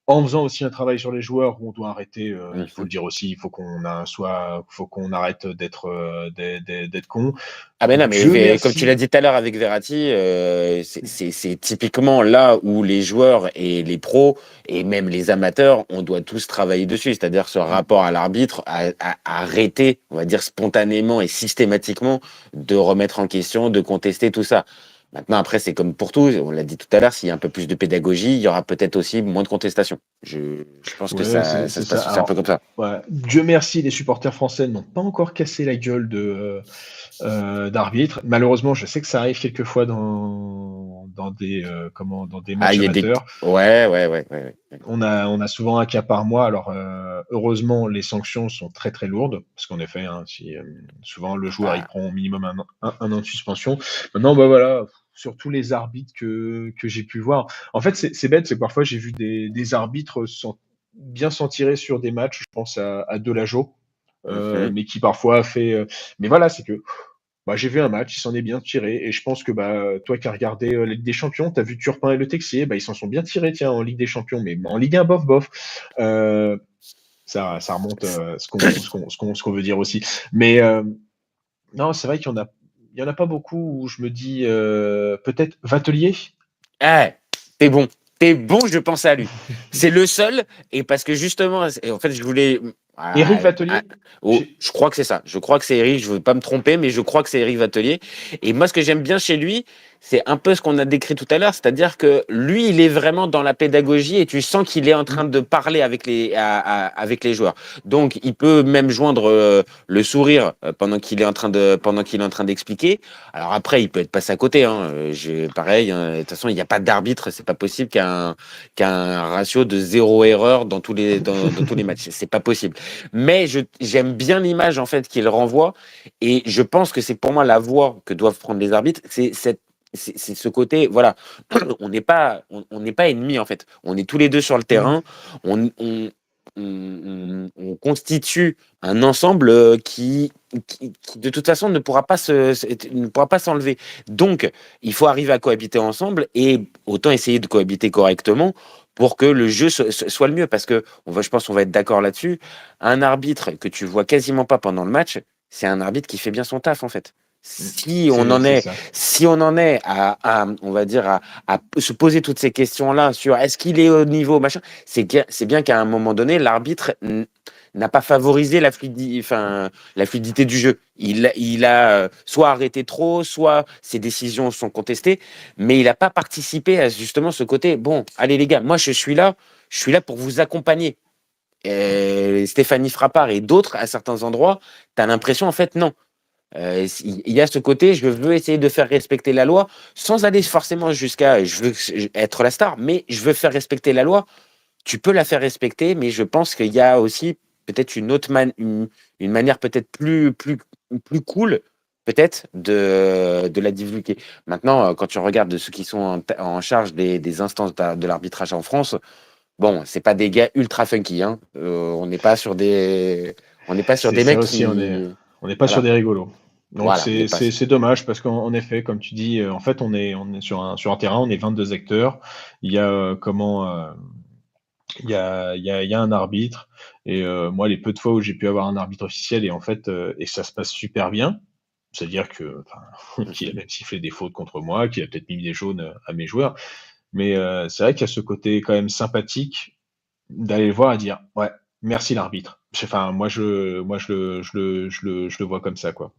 En faisant aussi un travail sur les joueurs où on doit arrêter, il faut Mhm. le dire aussi, faut qu'on arrête d'être, d'être con. Ah ben non, Dieu mais comme tu l'as merci. dit tout à l'heure avec Verratti, c'est typiquement là où les joueurs et les pros et même les amateurs, on doit tous travailler dessus, c'est-à-dire ce rapport à l'arbitre, à arrêter, on va dire spontanément et systématiquement de remettre en question, de contester tout ça. Maintenant, après, c'est comme pour tout, on l'a dit tout à l'heure, s'il y a un peu plus de pédagogie, il y aura peut-être aussi moins de contestation. Je pense que Ouais, ça c'est se passe ça. aussi un peu Alors, comme ça. ouais, Dieu merci, les supporters français n'ont pas encore cassé la gueule d'arbitres. Malheureusement, je sais que ça arrive quelquefois dans des Ah, matchs il y a des... amateurs. Ouais, ouais, ouais, ouais, ouais. On a souvent un cas par mois. Alors, heureusement, les sanctions sont très, très lourdes parce qu'en effet, hein, si, souvent le joueur, il Ah, prend au minimum un an de suspension. Maintenant, voilà, sur tous les arbitres que j'ai pu voir. En fait, c'est bête, c'est que parfois j'ai vu des arbitres bien s'en tirer sur des matchs. Je pense à Delageau, mhm. mais qui parfois a fait, mais voilà, c'est que j'ai vu un match, il s'en est bien tiré et je pense que toi qui as regardé la Ligue des Champions, tu as vu Turpin et Le Texier, ils s'en sont bien tirés tiens en Ligue des Champions, mais en Ligue 1 bof bof. Euh, ça remonte ce qu'on veut dire aussi. Mais non, c'est vrai il y en a pas beaucoup où je me dis peut-être Vatelier. Ah, t'es bon. T'es bon, je pensais à lui. C'est le seul, et parce que justement, en fait, je voulais. Éric Ah, Vatelier. oh, je crois que c'est ça. Je crois que c'est Eric. Je veux pas me tromper, mais je crois que c'est Eric Vatelier. Et moi, ce que j'aime bien chez lui, c'est un peu ce qu'on a décrit tout à l'heure, c'est-à-dire que lui, il est vraiment dans la pédagogie et tu sens qu'il est en train de parler avec avec les joueurs. Donc, il peut même joindre le sourire pendant qu'il est en train d'expliquer. Alors après, il peut être passé à côté. Hein. Pareil. Hein, de toute façon, il n'y a pas d'arbitre. C'est pas possible qu'un ratio de 0 erreur dans dans tous les matchs. C'est pas possible. Mais j'aime bien l'image en fait qu'il renvoie et je pense que c'est pour moi la voie que doivent prendre les arbitres. C'est ce côté, voilà, on n'est pas ennemis en fait. On est tous les deux sur le terrain. On constitue un ensemble qui, de toute façon, ne pourra pas s'enlever. Donc, il faut arriver à cohabiter ensemble et autant essayer de cohabiter correctement pour que le jeu soit le mieux. Parce que je pense qu'on va être d'accord là-dessus. Un arbitre que tu vois quasiment pas pendant le match, c'est un arbitre qui fait bien son taf en fait. C'est ça. Si on en est on va dire, à se poser toutes ces questions-là sur est-ce qu'il est au niveau, machin, c'est bien qu'à un moment donné, l'arbitre n'a pas favorisé la fluidité du jeu. Il a soit arrêté trop, soit ses décisions sont contestées, mais il n'a pas participé à justement ce côté. Bon, allez les gars, moi je suis là pour vous accompagner. Stéphanie Frappart et d'autres, à certains endroits, tu as l'impression, en fait, non. Il y a ce côté, je veux essayer de faire respecter la loi, sans aller forcément jusqu'à je veux être la star, mais je veux faire respecter la loi. Tu peux la faire respecter, mais je pense qu'il y a aussi peut-être une manière peut-être plus cool, peut-être, de la divulguer. Maintenant, quand tu regardes ceux qui sont en charge des instances de l'arbitrage en France, bon, c'est pas des gars ultra funky, hein. On n'est pas sur des C'est ça mecs aussi, qui on n'est pas sur voilà, des rigolos. Donc voilà, on n'est pas c'est dommage parce qu'en effet, comme tu dis, en fait, on est sur un terrain, on est 22 acteurs. Il y a il y a un arbitre et moi, les peu de fois où j'ai pu avoir un arbitre officiel et en fait, et ça se passe super bien, c'est-à-dire que, enfin, qu'il a même sifflé des fautes contre moi, qu'il a peut-être mis des jaunes à mes joueurs, mais c'est vrai qu'il y a ce côté quand même sympathique d'aller le voir et dire: «Ouais, merci l'arbitre». Enfin, je le vois comme ça, quoi.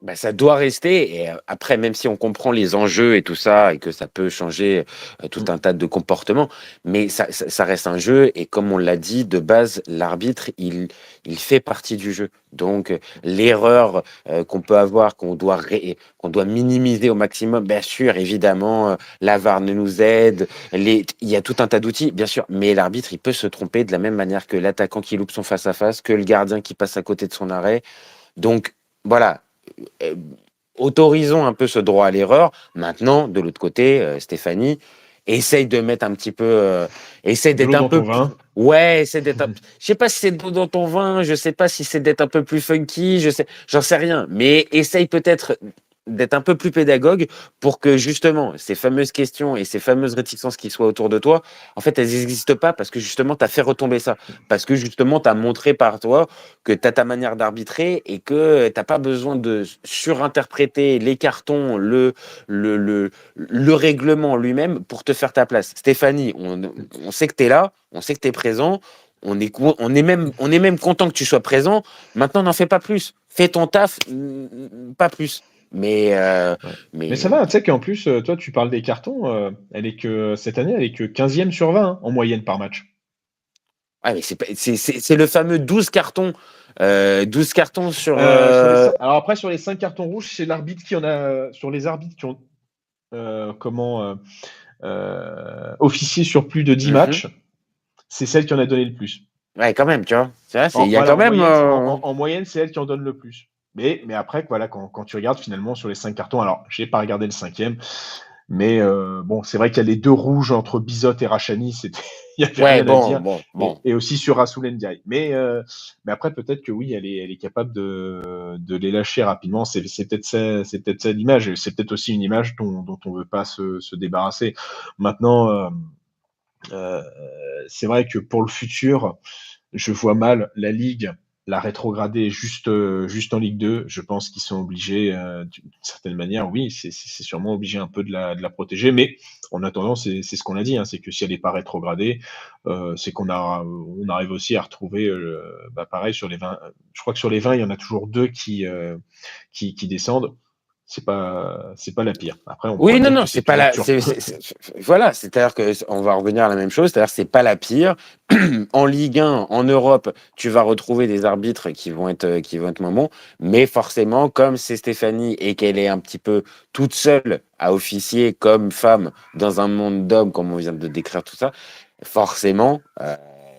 bah, ça doit rester. Et après, même si on comprend les enjeux et tout ça, et que ça peut changer tout Mmh. un tas de comportements, mais ça reste un jeu. Et comme on l'a dit, de base, l'arbitre, il fait partie du jeu. Donc, l'erreur qu'on peut avoir, qu'on doit minimiser au maximum, bien sûr, évidemment, la VAR ne nous aide. Il y a tout un tas d'outils, bien sûr, mais l'arbitre, il peut se tromper de la même manière que l'attaquant qui loupe son face-à-face, que le gardien qui passe à côté de son arrêt. Donc, voilà. euh, Autorisons un peu ce droit à l'erreur. Maintenant, de l'autre côté, Stéphanie, essaye de mettre un petit peu, essaye De d'être l'eau un dans ton peu, vin. ouais, essaye d'être, je sais pas si c'est dans ton vin, je sais pas si c'est d'être un peu plus funky, j'en sais rien, mais essaye peut-être d'être un peu plus pédagogue pour que justement ces fameuses questions et ces fameuses réticences qui soient autour de toi, en fait, elles n'existent pas parce que justement, tu as fait retomber ça. Parce que justement, tu as montré par toi que tu as ta manière d'arbitrer et que tu n'as pas besoin de surinterpréter les cartons, le règlement lui-même pour te faire ta place. Stéphanie, on sait que tu es là, on sait que tu es présent. On est même content que tu sois présent. Maintenant, n'en fais pas plus. Fais ton taf, pas plus. Mais, Ouais. Mais ça mais va, tu sais qu'en plus, toi, tu parles des cartons, elle est que cette année, elle est que 15e sur 20, hein, en moyenne par match. ouais, mais c'est le fameux 12 cartons. 12 cartons sur. Alors après, sur les 5 cartons rouges, c'est l'arbitre qui en a, sur les arbitres qui ont officié sur plus de 10 Mhm. matchs, c'est celle qui en a donné le plus. Ouais, quand même, tu vois. Tu vois, il y a Voilà, quand même. en moyenne, c'est elle qui en donne le plus. Mais après, voilà, quand tu regardes finalement sur les 5 cartons, alors j'ai pas regardé le cinquième, mais bon, c'est vrai qu'il y a les deux rouges entre Bizot et Rachani, c'était, il n'y avait Ouais, rien à bon, dire. bon, Et, bon. et aussi sur Rassoul Ndiaye. Mais après, peut-être que oui, elle est capable de les lâcher rapidement. C'est peut-être ça l'image. Et c'est peut-être aussi une image dont on ne veut pas se débarrasser. Maintenant, euh, c'est vrai que pour le futur, je vois mal la Ligue la rétrograder juste en Ligue 2. Je pense qu'ils sont obligés, d'une certaine manière, oui, c'est sûrement obligé un peu de la protéger, mais en attendant, c'est ce qu'on a dit, hein, c'est que si elle n'est pas rétrogradée, c'est on arrive aussi à retrouver, pareil sur les 20. Je crois que sur les 20, il y en a toujours 2 qui descendent. C'est pas la pire. Après, on pourrait Oui, non, dire non, que c'est c'est pas toujours la. Turpin. Voilà, c'est-à-dire que on va revenir à la même chose, c'est-à-dire que c'est pas la pire. En Ligue 1, en Europe, tu vas retrouver des arbitres qui vont être moins bons, mais forcément, comme c'est Stéphanie et qu'elle est un petit peu toute seule à officier comme femme dans un monde d'hommes, comme on vient de décrire tout ça, forcément,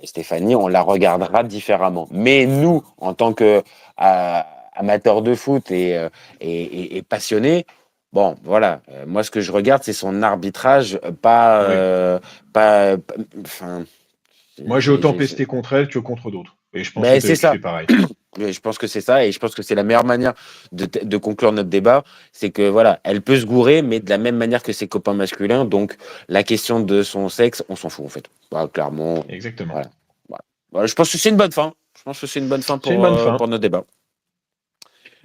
Stéphanie, on la regardera différemment. Mais nous, en tant que amateurs de foot et passionnés, bon, voilà. Moi, ce que je regarde, c'est son arbitrage, Oui. enfin, Moi, j'ai autant pesté contre elle que contre d'autres. Et je pense que ben, c'est tu fais ça. pareil. Je pense que c'est ça, et je pense que c'est la meilleure manière de conclure notre débat, c'est que voilà, elle peut se gourer, mais de la même manière que ses copains masculins. Donc, la question de son sexe, on s'en fout en fait. Voilà, clairement, Exactement. voilà. Voilà. Voilà, je pense que c'est une bonne fin. Je pense que c'est une bonne fin C'est une bonne pour fin. notre débat.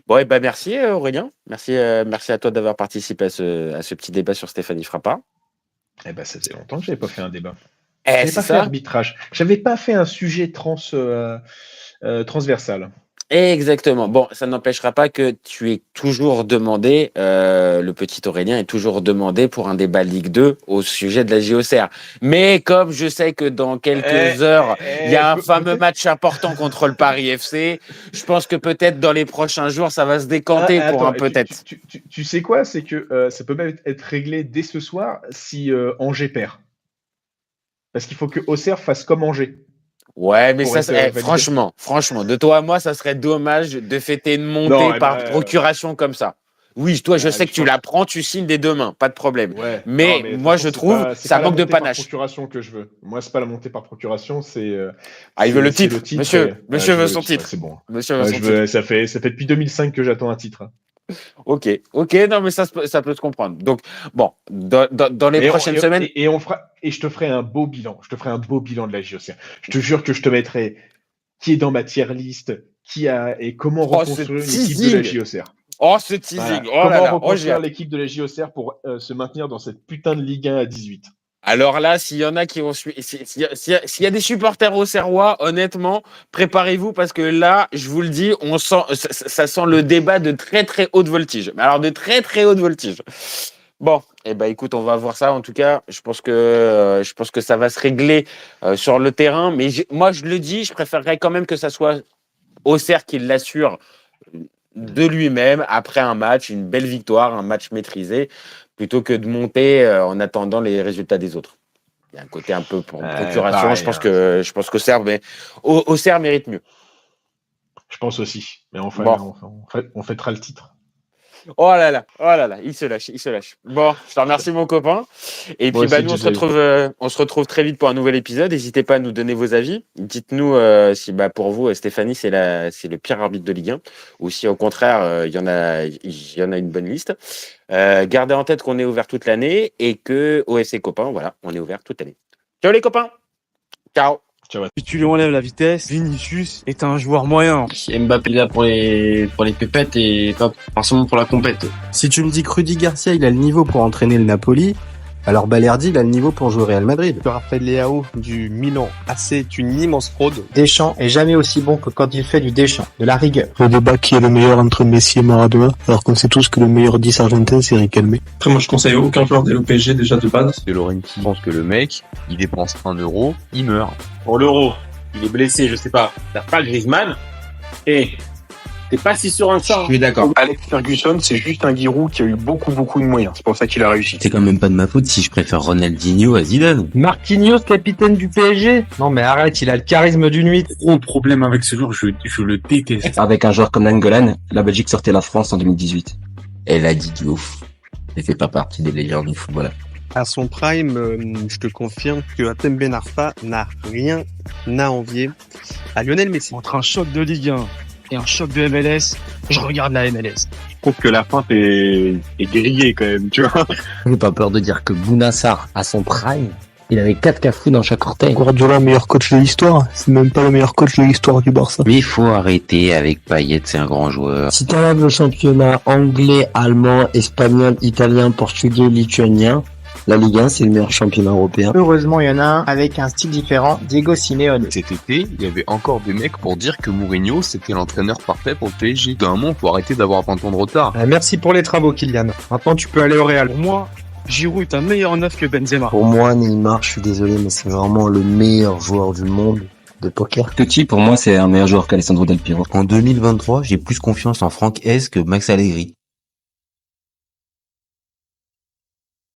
Bon, et ben merci Aurélien. Merci à toi d'avoir participé à ce petit débat sur Stéphanie Frappart. Eh ben, ça faisait longtemps que j'avais pas fait un débat. J'avais c'est pas fait ça. arbitrage. J'avais pas fait un sujet transversal. Exactement. Bon, ça n'empêchera pas que tu es toujours demandé, le petit Aurélien est toujours demandé pour un débat Ligue 2 au sujet de la JOCR. Mais comme je sais que dans quelques heures, il y a un fameux match important contre le Paris FC, je pense que peut-être dans les prochains jours, ça va se décanter pour Attends, un peut-être. tu sais quoi? C'est que ça peut même être réglé dès ce soir si Angers perd. Parce qu'il faut que Auxerre fasse comme Angers. Ouais, mais Pour ça, être validé. franchement, de toi à moi, ça serait dommage de fêter une montée Non, eh par ben, procuration comme ça. Oui, toi, je sais que je tu pense- la prends, tu signes des deux mains, pas de problème. Ouais. Mais Non, de moi, toute je façon, trouve c'est ça pas la manque de montée par panache. procuration que je veux. Moi, c'est pas la montée par procuration, c'est. Ah, il veut le c'est titre. Monsieur je veut veux son le titre. ouais, c'est bon. Monsieur veut Ouais, son titre. ça fait depuis 2005 que j'attends un titre. Ok, non, mais ça peut se comprendre. Donc, bon, dans les prochaines semaines. Et je te ferai un beau bilan. Je te ferai un beau bilan de la JOCR. Je te jure que je te mettrai qui est dans ma tier list, et comment reconstruire une équipe de la JOCR. Oh, ce teasing. Voilà. Oh là Comment là. reconstruire l'équipe de la JOCR pour se maintenir dans cette putain de Ligue 1 à 18. Alors là, s'il y en a qui vont suivre, s'il y a des supporters auxerrois, honnêtement, préparez-vous parce que là, je vous le dis, on sent, ça sent le débat de très très haute voltige. Mais alors de très très haute voltige. Bon, écoute, on va voir ça. En tout cas, je pense que ça va se régler sur le terrain. Mais moi, je le dis, je préférerais quand même que ça soit Auxerre qui l'assure de lui-même après un match, une belle victoire, un match maîtrisé, plutôt que de monter en attendant les résultats des autres. Il y a un côté un peu pour procuration. Pareil, je pense qu'Auxerre Auxerre mérite mieux. Je pense aussi. Mais enfin, Bon. on fêtera le titre. Oh là là, il se lâche. Bon, je te remercie mon copain. Et puis Moi aussi, nous Gisèle. on se retrouve très vite pour un nouvel épisode. N'hésitez pas à nous donner vos avis. Dites-nous si pour vous Stéphanie c'est le pire arbitre de Ligue 1 ou si au contraire il y en a une bonne liste. Gardez en tête qu'on est ouvert toute l'année et que OSC copains, voilà, on est ouvert toute l'année. Ciao les copains. Ciao. Si tu lui enlèves la vitesse, Vinicius est un joueur moyen. Mbappé là pour les pépettes et pas forcément pour la compète. Si tu me dis que Rudy Garcia il a le niveau pour entraîner le Napoli, alors Balerdi il a le niveau pour jouer au Real Madrid. Raphaël Leao du Milan AC est une immense fraude. Deschamps est jamais aussi bon que quand il fait du Deschamps, de la rigueur. Le débat qui est le meilleur entre Messi et Maradona, alors qu'on sait tous que le meilleur 10 argentin c'est Riquelme. Après, moi, je conseille aucun joueur d'aller au PSG déjà de base. De Laurenti pense que le mec, il dépense 1 euro, il meurt. Pour l'euro, il est blessé, je sais pas. T'as pas Griezmann. Et t'es pas si sûr en ça. Je suis d'accord. Alex Ferguson, c'est juste un Giroud qui a eu beaucoup de moyens. C'est pour ça qu'il a réussi. C'est quand même pas de ma faute si je préfère Ronaldinho à Zidane. Marquinhos, capitaine du PSG? Non, mais arrête, il a le charisme d'une nuit. Gros problème avec ce joueur, je le déteste. Avec un joueur comme Nainggolan, la Belgique sortait la France en 2018. Elle a dit du ouf. Elle fait pas partie des légendes du football. À son prime, je te confirme que Hatem Ben Arfa n'a rien à envier à Lionel Messi. Entre un choc de Ligue 1 et un choc de MLS, je regarde la MLS. Je trouve que la feinte est grillée quand même, tu vois. J'ai pas peur de dire que Bounassar, à son prime, il avait 4 cafous dans chaque orteil. Guardiola, meilleur coach de l'histoire, c'est même pas le meilleur coach de l'histoire du Barça. Mais il faut arrêter avec Payet, c'est un grand joueur. Si t'enlèves le championnat anglais, allemand, espagnol, italien, portugais, lituanien, la Ligue 1 c'est le meilleur championnat européen. Heureusement, il y en a un avec un style différent, Diego Simeone. Cet été, il y avait encore des mecs pour dire que Mourinho, c'était l'entraîneur parfait pour le PSG. D'un moment, faut arrêter d'avoir 20 ans de retard. Merci pour les travaux, Kylian. Maintenant, tu peux aller au Real. Pour moi, Giroud est un meilleur neuf que Benzema. Pour moi, Neymar, je suis désolé, mais c'est vraiment le meilleur joueur du monde de poker. Totti, pour moi, c'est un meilleur joueur qu'Alessandro Del Piero. En 2023, j'ai plus confiance en Franck Hez que Max Allegri.